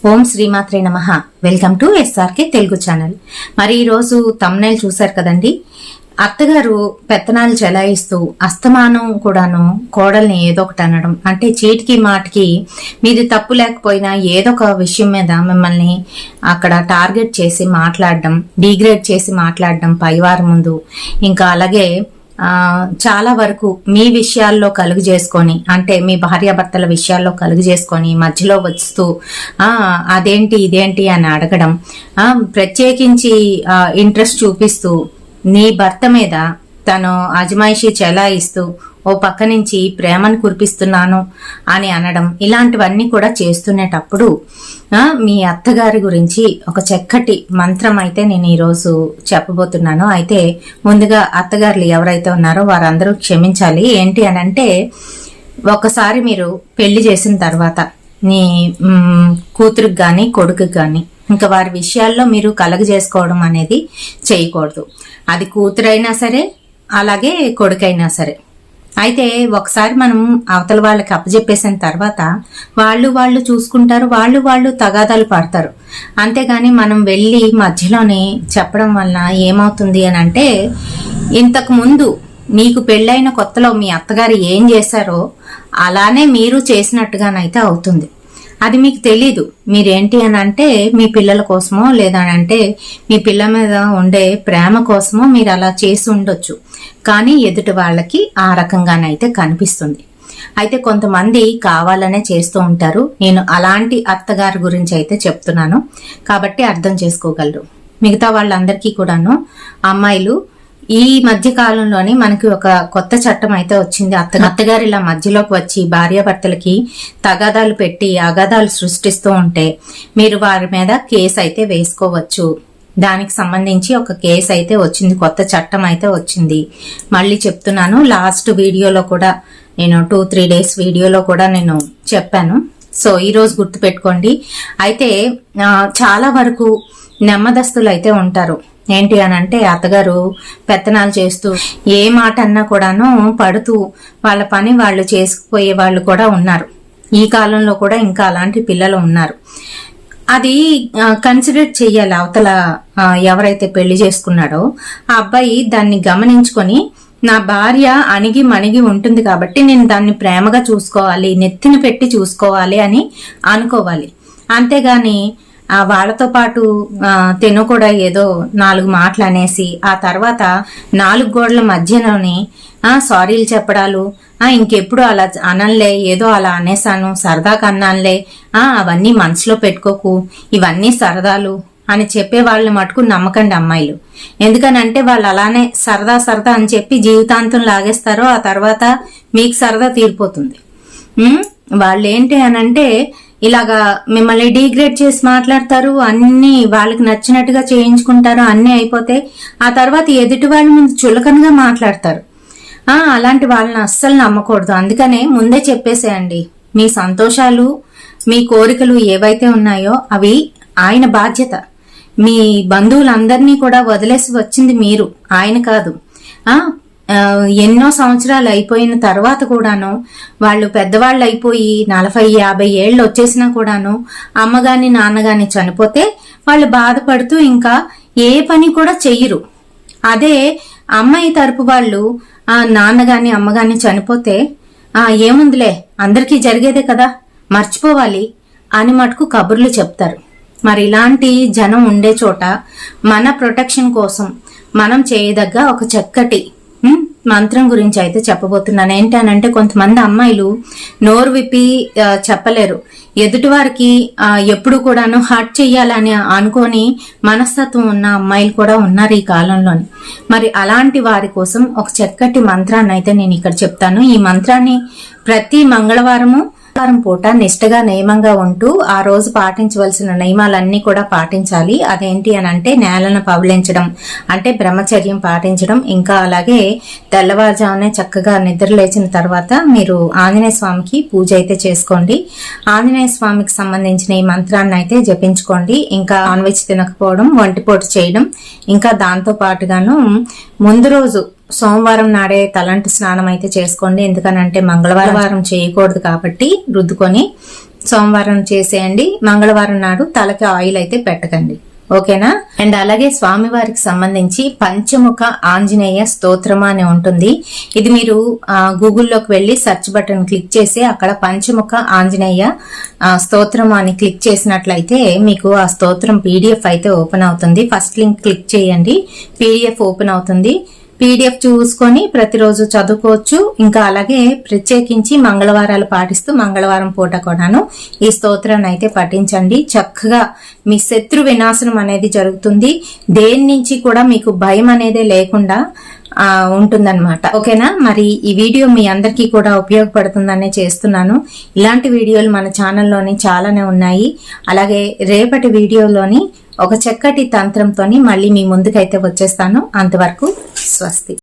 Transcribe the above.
ఓం శ్రీమాత్రే నమః. Welcome to SRK Telugu channel. మరి ఈరోజు తమ్నైల్ చూశారు కదండి. అత్తగారు పెత్తనాలు చెలాయిస్తూ అస్తమానం కూడాను కోడల్ని ఏదో ఒకటి అనడం, అంటే చీటికి మాటికి మీది తప్పు లేకపోయినా ఏదో ఒక విషయం మీద మిమ్మల్ని అక్కడ టార్గెట్ చేసి మాట్లాడడం, డిగ్రేడ్ చేసి మాట్లాడడం పైవారి ముందు. ఇంకా అలాగే చాలా వరకు మీ విషయాల్లో కలుగు చేసుకొని, అంటే మీ భార్యాభర్తల విషయాల్లో కలుగు చేసుకొని మధ్యలో వస్తూ అదేంటి ఇదేంటి అని అడగడం, ప్రత్యేకించి ఇంట్రెస్ట్ చూపిస్తూ నీ భర్త మీద తను అజమాయిషీ చెలాయిస్తూ ఓ పక్క నుంచి ప్రేమను కురిపిస్తున్నాను అని అనడం, ఇలాంటివన్నీ కూడా చేస్తునేటప్పుడు మీ అత్తగారి గురించి ఒక చక్కటి మంత్రం అయితే నేను ఈరోజు చెప్పబోతున్నాను. అయితే ముందుగా అత్తగారులు ఎవరైతే ఉన్నారో వారందరూ క్షమించాలి. ఏంటి అని అంటే, ఒకసారి మీరు పెళ్లి చేసిన తర్వాత నీ కూతురికి గాని కొడుకుకి గాని ఇంకా వారి విషయాల్లో మీరు కలగజేసుకోవడం అనేది చేయకూడదు. అది కూతురైనా సరే అలాగే కొడుకైనా సరే. అయితే ఒకసారి మనం అవతల వాళ్ళకి అప్పచెప్పేసిన తర్వాత వాళ్ళు చూసుకుంటారు, వాళ్ళు తగాదాలు పడతారు. అంతేగాని మనం వెళ్ళి మధ్యలోనే చెప్పడం వల్ల ఏమవుతుంది అని అంటే, ఇంతకు ముందు మీకు పెళ్ళైన కొత్తలో మీ అత్తగారు ఏం చేశారో అలానే మీరు చేసినట్టుగానైతే అవుతుంది. అది మీకు తెలీదు. మీరేంటి అని అంటే మీ పిల్లల కోసమో లేదంటే మీ పిల్లల మీద ఉండే ప్రేమ కోసమో మీరు అలా చేసి ఉండొచ్చు, కానీ ఎదుటి వాళ్ళకి ఆ రకంగానైతే కనిపిస్తుంది. అయితే కొంతమంది కావాలనే చేస్తూ ఉంటారు. నేను అలాంటి అత్తగారి గురించి అయితే చెప్తున్నాను కాబట్టి అర్థం చేసుకోగలరు. మిగతా వాళ్ళందరికీ కూడాను, అమ్మాయిలు ఈ మధ్య కాలంలోని మనకి ఒక కొత్త చట్టం అయితే వచ్చింది. అత్తగారు ఇలా మధ్యలోకి వచ్చి భార్యాభర్తలకి తగాదాలు పెట్టి అగాధాలు సృష్టిస్తూ ఉంటే మీరు వారి మీద కేసు అయితే వేసుకోవచ్చు. దానికి సంబంధించి ఒక కేసు అయితే వచ్చింది, కొత్త చట్టం అయితే వచ్చింది. మళ్ళీ చెప్తున్నాను, లాస్ట్ వీడియోలో కూడా నేను 2-3 డేస్ వీడియోలో కూడా నేను చెప్పాను. సో ఈ రోజు గుర్తు పెట్టుకోండి. అయితే చాలా వరకు నెమ్మదస్తులు అయితే ఉంటారు. ఏంటి అని అంటే, అత్తగారు పెత్తనాలు చేస్తూ ఏ మాట అన్నా కూడాను పడుతూ వాళ్ళ పని వాళ్ళు చేసుకుపోయే వాళ్ళు కూడా ఉన్నారు. ఈ కాలంలో కూడా ఇంకా అలాంటి పిల్లలు ఉన్నారు. అది కన్సిడర్ చెయ్యాలి. అవతల ఎవరైతే పెళ్లి చేసుకున్నాడో ఆ అబ్బాయి దాన్ని గమనించుకొని, నా భార్య అణిగి మణిగి ఉంటుంది కాబట్టి నేను దాన్ని ప్రేమగా చూసుకోవాలి, నెత్తిన పెట్టి చూసుకోవాలి అని అనుకోవాలి. అంతేగాని వాళ్ళతో పాటు తిను కూడా ఏదో 4 మాటలు అనేసి ఆ తర్వాత 4 గోడల మధ్యలోని సారీలు చెప్పడాలు, ఇంకెప్పుడు అలా అనలే, ఏదో అలా అనేసాను, సరదాగా అన్నానులే, అవన్నీ మనసులో పెట్టుకోకు, ఇవన్నీ సరదాలు అని చెప్పే వాళ్ళని మటుకు నమ్మకండి అమ్మాయిలు. ఎందుకనంటే వాళ్ళు అలానే సరదా అని చెప్పి జీవితాంతం లాగేస్తారో ఆ తర్వాత మీకు సరదా తీరిపోతుంది. వాళ్ళు ఏంటి అనంటే ఇలాగా మిమ్మల్ని డిగ్రేడ్ చేసి మాట్లాడతారు, అన్ని వాళ్ళకి నచ్చినట్టుగా చేయించుకుంటారు, అన్ని అయిపోతే ఆ తర్వాత ఎదుటి వాళ్ళ ముందు చులకనగా మాట్లాడతారు. అలాంటి వాళ్ళని అస్సలు నమ్మకూడదు. అందుకనే ముందే చెప్పేసేయండి, మీ సంతోషాలు మీ కోరికలు ఏవైతే ఉన్నాయో అవి ఆయన బాధ్యత. మీ బంధువులందరినీ కూడా వదిలేసి వచ్చింది మీరు, ఆయన కాదు. ఎన్నో సంవత్సరాలు అయిపోయిన తర్వాత కూడాను వాళ్ళు పెద్దవాళ్ళు అయిపోయి 40-50 ఏళ్ళు వచ్చేసినా కూడాను అమ్మగాని నాన్నగాని చనిపోతే వాళ్ళు బాధపడుతూ ఇంకా ఏ పని కూడా చెయ్యరు. అదే అమ్మాయి తరపు వాళ్ళు నాన్నగాని అమ్మగాని చనిపోతే ఏముందిలే అందరికీ జరిగేదే కదా, మర్చిపోవాలి అని మటుకు కబుర్లు చెప్తారు. మరి ఇలాంటి జనం ఉండే చోట మన ప్రొటెక్షన్ కోసం మనం చేయదగ్గ ఒక చక్కటి మంత్రం గురించి అయితే చెప్పబోతున్నాను. ఏంటనంటే, కొంతమంది అమ్మాయిలు నోరు విప్పి చెప్పలేరు. ఎదుటి వారికి ఎప్పుడు కూడాను హర్ట్ చెయ్యాలని అనుకోని మనస్తత్వం ఉన్న అమ్మాయిలు కూడా ఉన్నారు ఈ కాలంలోని. మరి అలాంటి వారి కోసం ఒక చక్కటి మంత్రాన్ని అయితే నేను ఇక్కడ చెప్తాను. ఈ మంత్రాన్ని ప్రతి మంగళవారము పూట నిష్టగా నియమంగా ఉంటూ ఆ రోజు పాటించవలసిన నియమాలన్నీ కూడా పాటించాలి. అదేంటి అని అంటే, నేలను పవలించడం, అంటే బ్రహ్మచర్యం పాటించడం, ఇంకా అలాగే తెల్లవారుజామునే చక్కగా నిద్ర లేచిన తర్వాత మీరు ఆంజనేయ స్వామికి పూజ అయితే చేసుకోండి. ఆంజనేయ స్వామికి సంబంధించిన ఈ మంత్రాన్ని అయితే జపించుకోండి. ఇంకా నాన్ వెజ్ తినకపోవడం, వంటిపోటు చేయడం, ఇంకా దాంతో పాటుగాను ముందు రోజు సోమవారం నాడే తలంటి స్నానం అయితే చేసుకోండి. ఎందుకనంటే మంగళవారం చేయకూడదు కాబట్టి రుద్దుకొని సోమవారం చేసేయండి, మంగళవారం నాడు తలకి ఆయిల్ అయితే పెట్టకండి. ఓకేనా? అండ్ అలాగే స్వామివారికి సంబంధించి పంచముఖ ఆంజనేయ స్తోత్రము అని ఉంటుంది. ఇది మీరు గూగుల్లోకి వెళ్లి సెర్చ్ బటన్ క్లిక్ చేసి అక్కడ పంచముఖ ఆంజనేయ స్తోత్రం అని క్లిక్ చేసినట్లయితే మీకు ఆ స్తోత్రం PDF అయితే ఓపెన్ అవుతుంది. ఫస్ట్ లింక్ క్లిక్ చేయండి, PDF ఓపెన్ అవుతుంది. PDF చూసుకొని ప్రతిరోజు చదువుకోవచ్చు. ఇంకా అలాగే ప్రత్యేకించి మంగళవారాలు పాటిస్తూ మంగళవారం పూట కూడాను ఈ స్తోత్రాన్ని అయితే పఠించండి. చక్కగా మీ శత్రు వినాశనం అనేది జరుగుతుంది. దేని నుంచి కూడా మీకు భయం అనేది లేకుండా ఉంటుందన్నమాట. ఓకేనా? మరి ఈ వీడియో మీ అందరికీ కూడా ఉపయోగపడుతుందనే చేస్తున్నాను. ఇలాంటి వీడియోలు మన ఛానల్లోని చాలానే ఉన్నాయి. అలాగే రేపటి వీడియోలోని ఒక చక్కటి తంత్రంతోని మళ్ళీ మీ ముందుకైతే వచ్చేస్తాను. అంతవరకు స్వస్తి.